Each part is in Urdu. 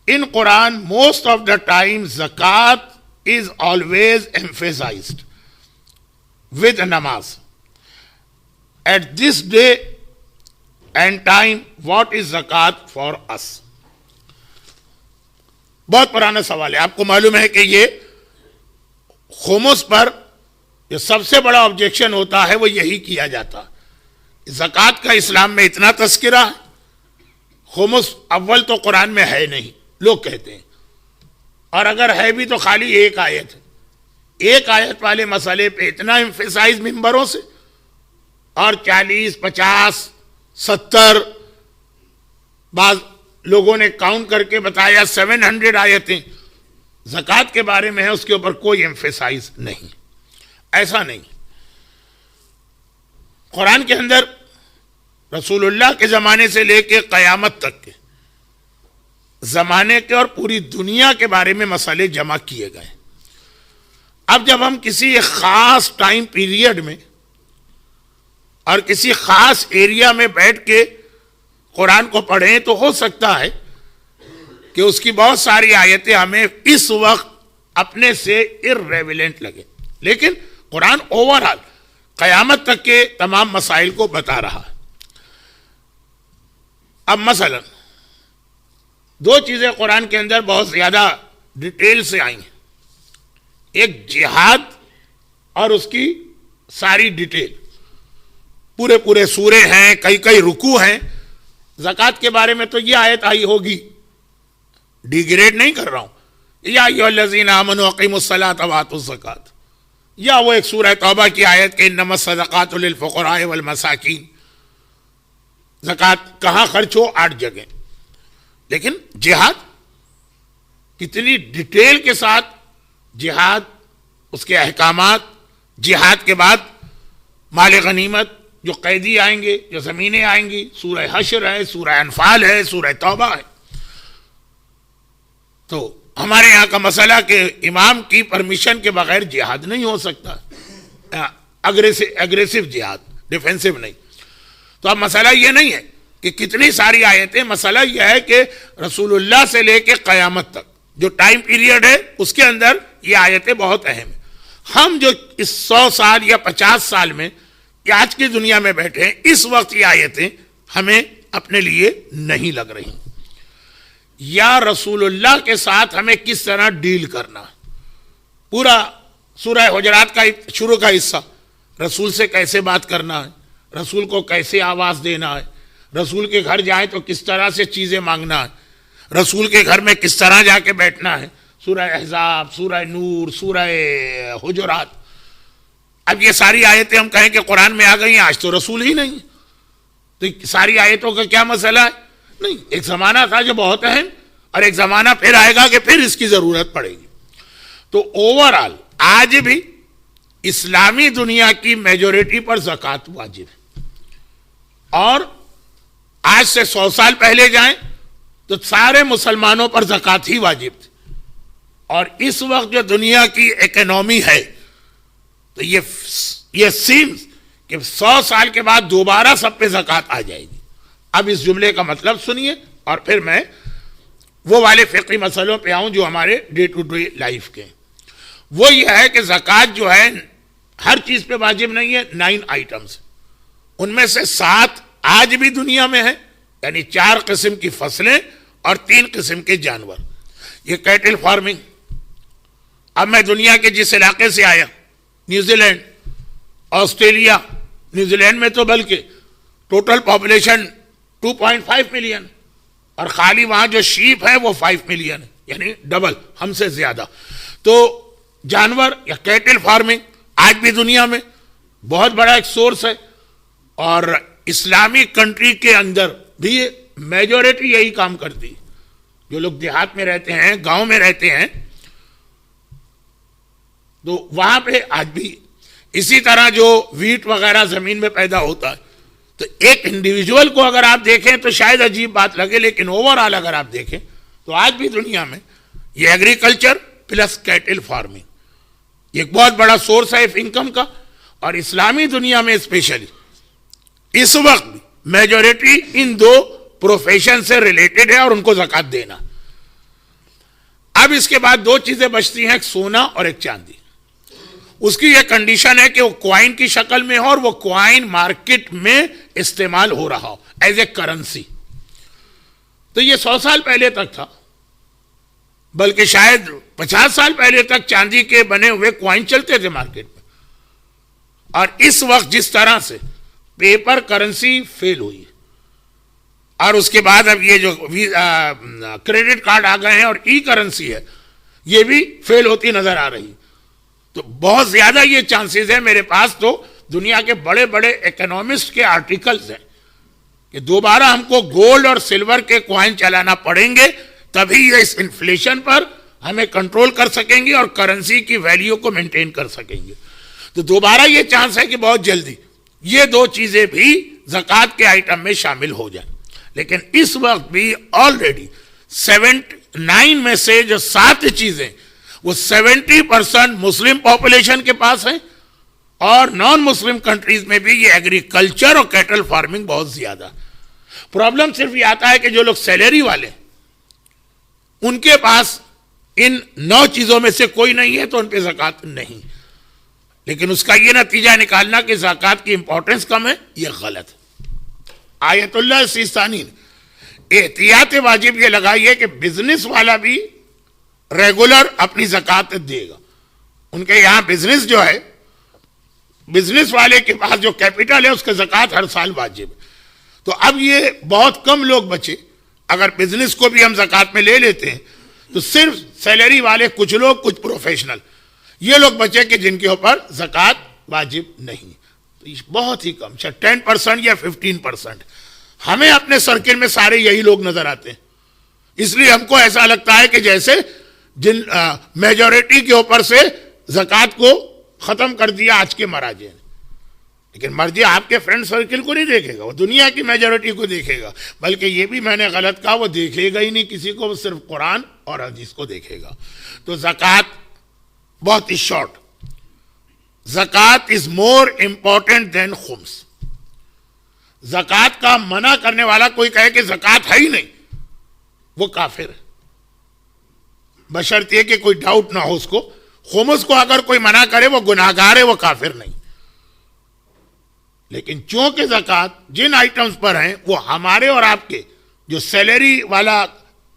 In Quran, most of the time, zakat is always emphasized with namaz. At this day and time, what is zakat for us? بہت پرانا سوال ہے. آپ کو معلوم ہے کہ یہ خمس پر جو سب سے بڑا آبجیکشن ہوتا ہے وہ یہی کیا جاتا. زکوٰۃ کا اسلام میں اتنا تذکرہ ہے, خمس اول تو قرآن میں ہے نہیں لوگ کہتے ہیں, اور اگر ہے بھی تو خالی ایک آیت ہے. ایک آیت والے مسئلے پہ اتنا ایمفیسائز ممبروں سے, اور 40 50 70 بعض لوگوں نے کاؤنٹ کر کے بتایا 700 آیتیں زکوٰۃ کے بارے میں ہے, اس کے اوپر کوئی ایمفیسائز نہیں. ایسا نہیں. قرآن کے اندر رسول اللہ کے زمانے سے لے کے قیامت تک کے زمانے کے اور پوری دنیا کے بارے میں مسئلے جمع کیے گئے. اب جب ہم کسی ایک خاص ٹائم پیریڈ میں اور کسی خاص ایریا میں بیٹھ کے قرآن کو پڑھیں تو ہو سکتا ہے کہ اس کی بہت ساری آیتیں ہمیں اس وقت اپنے سے irrelevant لگے, لیکن قرآن اوورآل قیامت تک کے تمام مسائل کو بتا رہا ہے. اب مثلا دو چیزیں قرآن کے اندر بہت زیادہ ڈیٹیل سے آئی ہیں. ایک جہاد اور اس کی ساری ڈیٹیل, پورے پورے سورے ہیں, کئی کئی رکوع ہیں. زکوٰۃ کے بارے میں تو یہ آیت آئی ہوگی, ڈیگریڈ نہیں کر رہا ہوں, یا ایھا الذین آمنوا اقیموا الصلاۃ وآتوا الزکاۃ, یا وہ ایک سورہ توبہ کی آیت کہ انما الصدقات للفقراء والمساکین. زکوٰۃ کہاں خرچ ہو 8 جگہ. لیکن جہاد کتنی ڈیٹیل کے ساتھ جہاد, اس کے احکامات, جہاد کے بعد مال غنیمت, جو قیدی آئیں گے, جو زمینیں آئیں گی, سورہ حشر ہے, سورہ انفال ہے, سورہ توبہ ہے. تو ہمارے یہاں کا مسئلہ کہ امام کی پرمیشن کے بغیر جہاد نہیں ہو سکتا, اگریسو جہاد, ڈیفینسو نہیں. تو اب مسئلہ یہ نہیں ہے کہ کتنی ساری آیتیں, مسئلہ یہ ہے کہ رسول اللہ سے لے کے قیامت تک جو ٹائم پیریڈ ہے اس کے اندر یہ آیتیں بہت اہم ہیں. ہم جو اس 100 سال یا 50 سال میں یا آج کی دنیا میں بیٹھے ہیں, اس وقت یہ آیتیں ہمیں اپنے لیے نہیں لگ رہی. یا رسول اللہ کے ساتھ ہمیں کس طرح ڈیل کرنا, پورا سورہ حجرات کا شروع کا حصہ, رسول سے کیسے بات کرنا ہے, رسول کو کیسے آواز دینا ہے, رسول کے گھر جائیں تو کس طرح سے چیزیں مانگنا ہے, رسول کے گھر میں کس طرح جا کے بیٹھنا ہے, سورہ احزاب, سورہ نور, سورہ حجرات. اب یہ ساری آیتیں ہم کہیں کہ قرآن میں آ گئی ہیں, آج تو رسول ہی نہیں, تو ساری آیتوں کا کیا مسئلہ ہے؟ نہیں, ایک زمانہ تھا جو بہت اہم, اور ایک زمانہ پھر آئے گا کہ پھر اس کی ضرورت پڑے گی. تو اوورآل آج بھی اسلامی دنیا کی میجورٹی پر زکوٰۃ واجب ہے, اور آج سے 100 سال پہلے جائیں تو سارے مسلمانوں پر زکوٰۃ ہی واجب تھی. اور اس وقت جو دنیا کی اکنومی ہے تو یہ سیمز کہ 100 سال کے بعد دوبارہ سب پہ زکوٰۃ آ جائے گی. اب اس جملے کا مطلب سنیے, اور پھر میں وہ والے فقہی مسئلوں پہ آؤں جو ہمارے ڈے ٹو ڈے لائف کے ہیں. وہ یہ ہے کہ زکوٰۃ جو ہے ہر چیز پہ واجب نہیں ہے. 9 آئٹمز, ان میں سے 7 آج بھی دنیا میں ہیں, یعنی 4 قسم کی فصلیں اور 3 قسم کے جانور. یہ کیٹل فارمنگ. اب میں دنیا کے جس علاقے سے آیا, New Zealand, Australia, New Zealand میں تو بلکہ ٹوٹل پاپولیشن 2.5 ملین, اور خالی وہاں جو شیپ ہے وہ 5 ملین ہے, یعنی ڈبل ہم سے زیادہ. تو جانور یا کیٹل فارمنگ آج بھی دنیا میں بہت بڑا ایک سورس ہے, اور اسلامی کنٹری کے اندر بھی میجورٹی یہی کام کرتی. جو لوگ دیہات میں رہتے ہیں, گاؤں میں رہتے ہیں, تو وہاں پہ آج بھی اسی طرح جو ویٹ وغیرہ زمین میں پیدا ہوتا ہے, تو ایک انڈیویجول کو اگر آپ دیکھیں تو شاید عجیب بات لگے, لیکن اوورآل اگر آپ دیکھیں تو آج بھی دنیا میں یہ ایگریکلچر پلس کیٹل فارمنگ ایک بہت بڑا سورس ہے انکم کا. اور اسلامی دنیا میں اسپیشلی اس وقت میجورٹی ان 2 پروفیشن سے ریلیٹڈ ہے, اور ان کو زکوٰۃ دینا. اب اس کے بعد دو چیزیں بچتی ہیں, ایک سونا اور ایک چاندی. اس کی یہ کنڈیشن ہے کہ وہ کوائن کی شکل میں ہو اور وہ کوائن مارکیٹ میں استعمال ہو رہا ہو ایز اے کرنسی. تو یہ 100 سال پہلے تک تھا, بلکہ شاید 50 سال پہلے تک چاندی کے بنے ہوئے کوائن چلتے تھے مارکیٹ میں. اور اس وقت جس طرح سے پیپر کرنسی فیل ہوئی اور اس کے بعد اب یہ جو کریڈٹ کارڈ آ گئے ہیں اور ای کرنسی ہے یہ بھی فیل ہوتی نظر آ رہی, تو بہت زیادہ یہ چانسز ہیں. میرے پاس تو دنیا کے بڑے بڑے اکنامسٹ کے آرٹیکلز ہیں کہ دوبارہ ہم کو گولڈ اور سلور کے کوائن چلانا پڑیں گے, تبھی یہ اس انفلیشن پر ہمیں کنٹرول کر سکیں گے اور کرنسی کی ویلیو کو مینٹین کر سکیں گے. تو دوبارہ یہ چانس ہے کہ بہت جلدی یہ دو چیزیں بھی زکوٰۃ کے آئٹم میں شامل ہو جائیں. لیکن اس وقت بھی آلریڈی 79 میں سے جو 7 چیزیں وہ 70% مسلم پاپولیشن کے پاس ہیں, اور نان مسلم کنٹریز میں بھی یہ ایگریکلچر اور کیٹل فارمنگ بہت زیادہ. پرابلم صرف یہ آتا ہے کہ جو لوگ سیلری والے ان کے پاس ان 9 چیزوں میں سے کوئی نہیں ہے تو ان پہ زکوٰۃ نہیں. لیکن اس کا یہ نتیجہ نکالنا کہ زکوٰۃ کی امپورٹنس کم ہے, یہ غلط. آیت اللہ سیستانی نے احتیاط واجب یہ لگائی ہے کہ بزنس والا بھی ریگولر اپنی زکوٰۃ دے گا. ان کے یہاں بزنس جو ہے, بزنس والے کے پاس جو کیپٹل ہے اس کا زکوٰۃ ہر سال واجب ہے. تو اب یہ بہت کم لوگ بچے, اگر بزنس کو بھی ہم زکوٰۃ میں لے لیتے ہیں تو صرف سیلری والے کچھ لوگ, کچھ پروفیشنل, یہ لوگ بچے کہ جن کے اوپر زکوٰۃ واجب نہیں. تو یہ بہت ہی کم, 10% یا 15%. ہمیں اپنے سرکل میں سارے یہی لوگ نظر آتے ہیں, اس لیے ہم کو ایسا لگتا ہے کہ جیسے جن میجورٹی کے اوپر سے زکوٰۃ کو ختم کر دیا آج کے مراجع نے. لیکن مرجع آپ کے فرینڈ سرکل کو نہیں دیکھے گا, وہ دنیا کی میجورٹی کو دیکھے گا. بلکہ یہ بھی میں نے غلط کہا, وہ دیکھے گا ہی نہیں کسی کو, وہ صرف قرآن اور حدیث کو دیکھے گا. تو زکوٰۃ بہت ہی شارٹ, زکوٰۃ از مور امپورٹنٹ دین خمس. زکوٰۃ کا منع کرنے والا کوئی کہے کہ زکوٰۃ ہے ہی نہیں, وہ کافر ہے, بشرطیہ کہ کوئی ڈاؤٹ نہ ہو اس کو. خمس کو اگر کوئی منع کرے وہ گناہگار ہے, وہ کافر نہیں. لیکن چونکہ زکوٰۃ جن آئٹمز پر ہیں وہ ہمارے اور آپ کے جو سیلری والا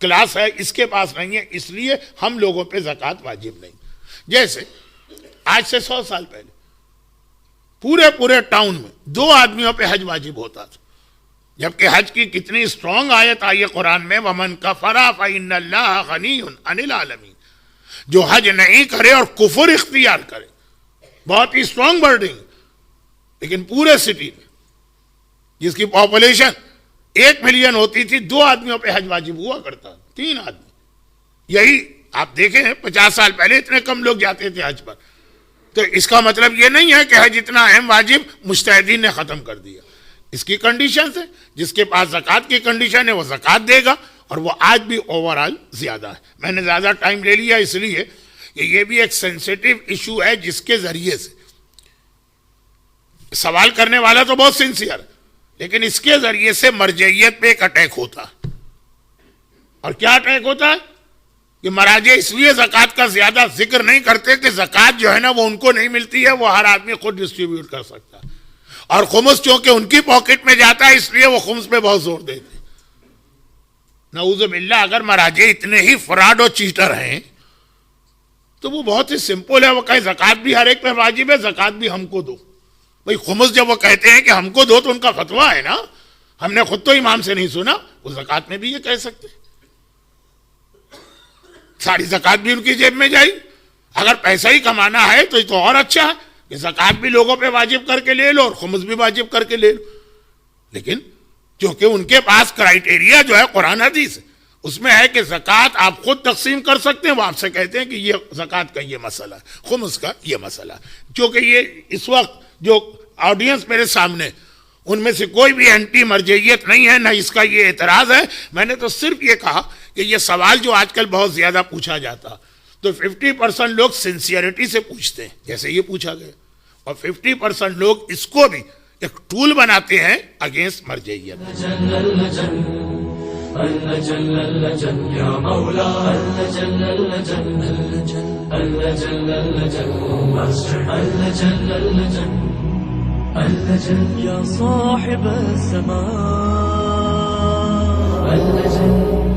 کلاس ہے اس کے پاس نہیں ہے, اس لیے ہم لوگوں پہ زکوٰۃ واجب نہیں. جیسے آج سے 100 سال پہلے پورے ٹاؤن میں 2 آدمیوں پہ حج واجب ہوتا تھا, جبکہ حج کی کتنی اسٹرانگ آیت آئی ہے قرآن میں, وَمَنْ كَفَرَ فَإِنَّ اللَّهَ غَنِيٌّ عَنِ الْعَالَمِينَ. جو حج نہیں کرے اور کفر اختیار کرے, بہت ہی اسٹرانگ ورڈنگ. لیکن پورے سٹی میں جس کی پاپولیشن 1 ملین ہوتی تھی, 2 آدمیوں پہ حج واجب ہوا کرتا, 3 آدمی. یہی آپ دیکھیں 50 سال پہلے اتنے کم لوگ جاتے تھے حج پر. تو اس کا مطلب یہ نہیں ہے کہ حج اتنا اہم واجب مجتہدین نے ختم کر دیا. اس کی کنڈیشنز ہیں, جس کے پاس زکوٰۃ کی کنڈیشن ہے وہ زکوٰۃ دے گا, اور وہ آج بھی اوورآل زیادہ ہے. میں نے زیادہ ٹائم لے لیا اس لیے کہ یہ بھی ایک سینسیٹیو ایشو ہے, جس کے ذریعے سے سوال کرنے والا تو بہت سنسیئر, لیکن اس کے ذریعے سے مرجعیت پہ ایک اٹیک ہوتا ہے. اور کیا اٹیک ہوتا ہے کہ مراجع اس لیے زکوٰۃ کا زیادہ ذکر نہیں کرتے کہ زکوٰۃ جو ہے نا وہ ان کو نہیں ملتی ہے, وہ ہر آدمی خود ڈسٹریبیوٹ کر سکتا ہے. اور خمس چونکہ ان کی پاکٹ میں جاتا ہے اس لیے وہ خمس پہ بہت زور دیتے ہیں. نعوذ باللہ, اگر مراجع اتنے ہی فراڈ اور چیٹر ہیں تو وہ بہت ہی سمپل ہے, وہ کہے زکوٰۃ بھی ہر ایک پہ واجب ہے, زکوٰۃ بھی ہم کو دو. بھئی خمس جب وہ کہتے ہیں کہ ہم کو دو تو ان کا فتویٰ ہے نا, ہم نے خود تو امام سے نہیں سنا. وہ زکوٰۃ میں بھی یہ کہہ سکتے, ساری زکوٰۃ بھی ان کی جیب میں جائے. اگر پیسہ ہی کمانا ہے تو یہ تو اور اچھا ہے کہ زکوٰۃ بھی لوگوں پہ واجب کر کے لے لو اور خمس بھی واجب کر کے لے لو. لیکن کیونکہ ان کے پاس کرائیٹیریا جو ہے قرآن حدیث اس میں ہے کہ زکوٰۃ آپ خود تقسیم کر سکتے ہیں, وہ آپ سے کہتے ہیں کہ یہ زکوٰۃ کا یہ مسئلہ ہے, خمس کا یہ مسئلہ ہے. کیونکہ یہ اس وقت جو آڈینس میرے سامنے ان میں سے کوئی بھی اینٹی مرجعیت نہیں ہے, نہ اس کا یہ اعتراض ہے. میں نے تو صرف یہ کہا کہ یہ سوال جو آج کل بہت زیادہ پوچھا جاتا تو 50% لوگ سنسیئرٹی سے پوچھتے ہیں جیسے یہ پوچھا گیا, اور 50% لوگ اس کو بھی ایک ٹول بناتے ہیں اگینسٹ مرجعیت. اللجل اللجل يا مولا اللجل اللجل اللجل اللجل اللجل اللجل اللجل يا صاحب السماء اللجل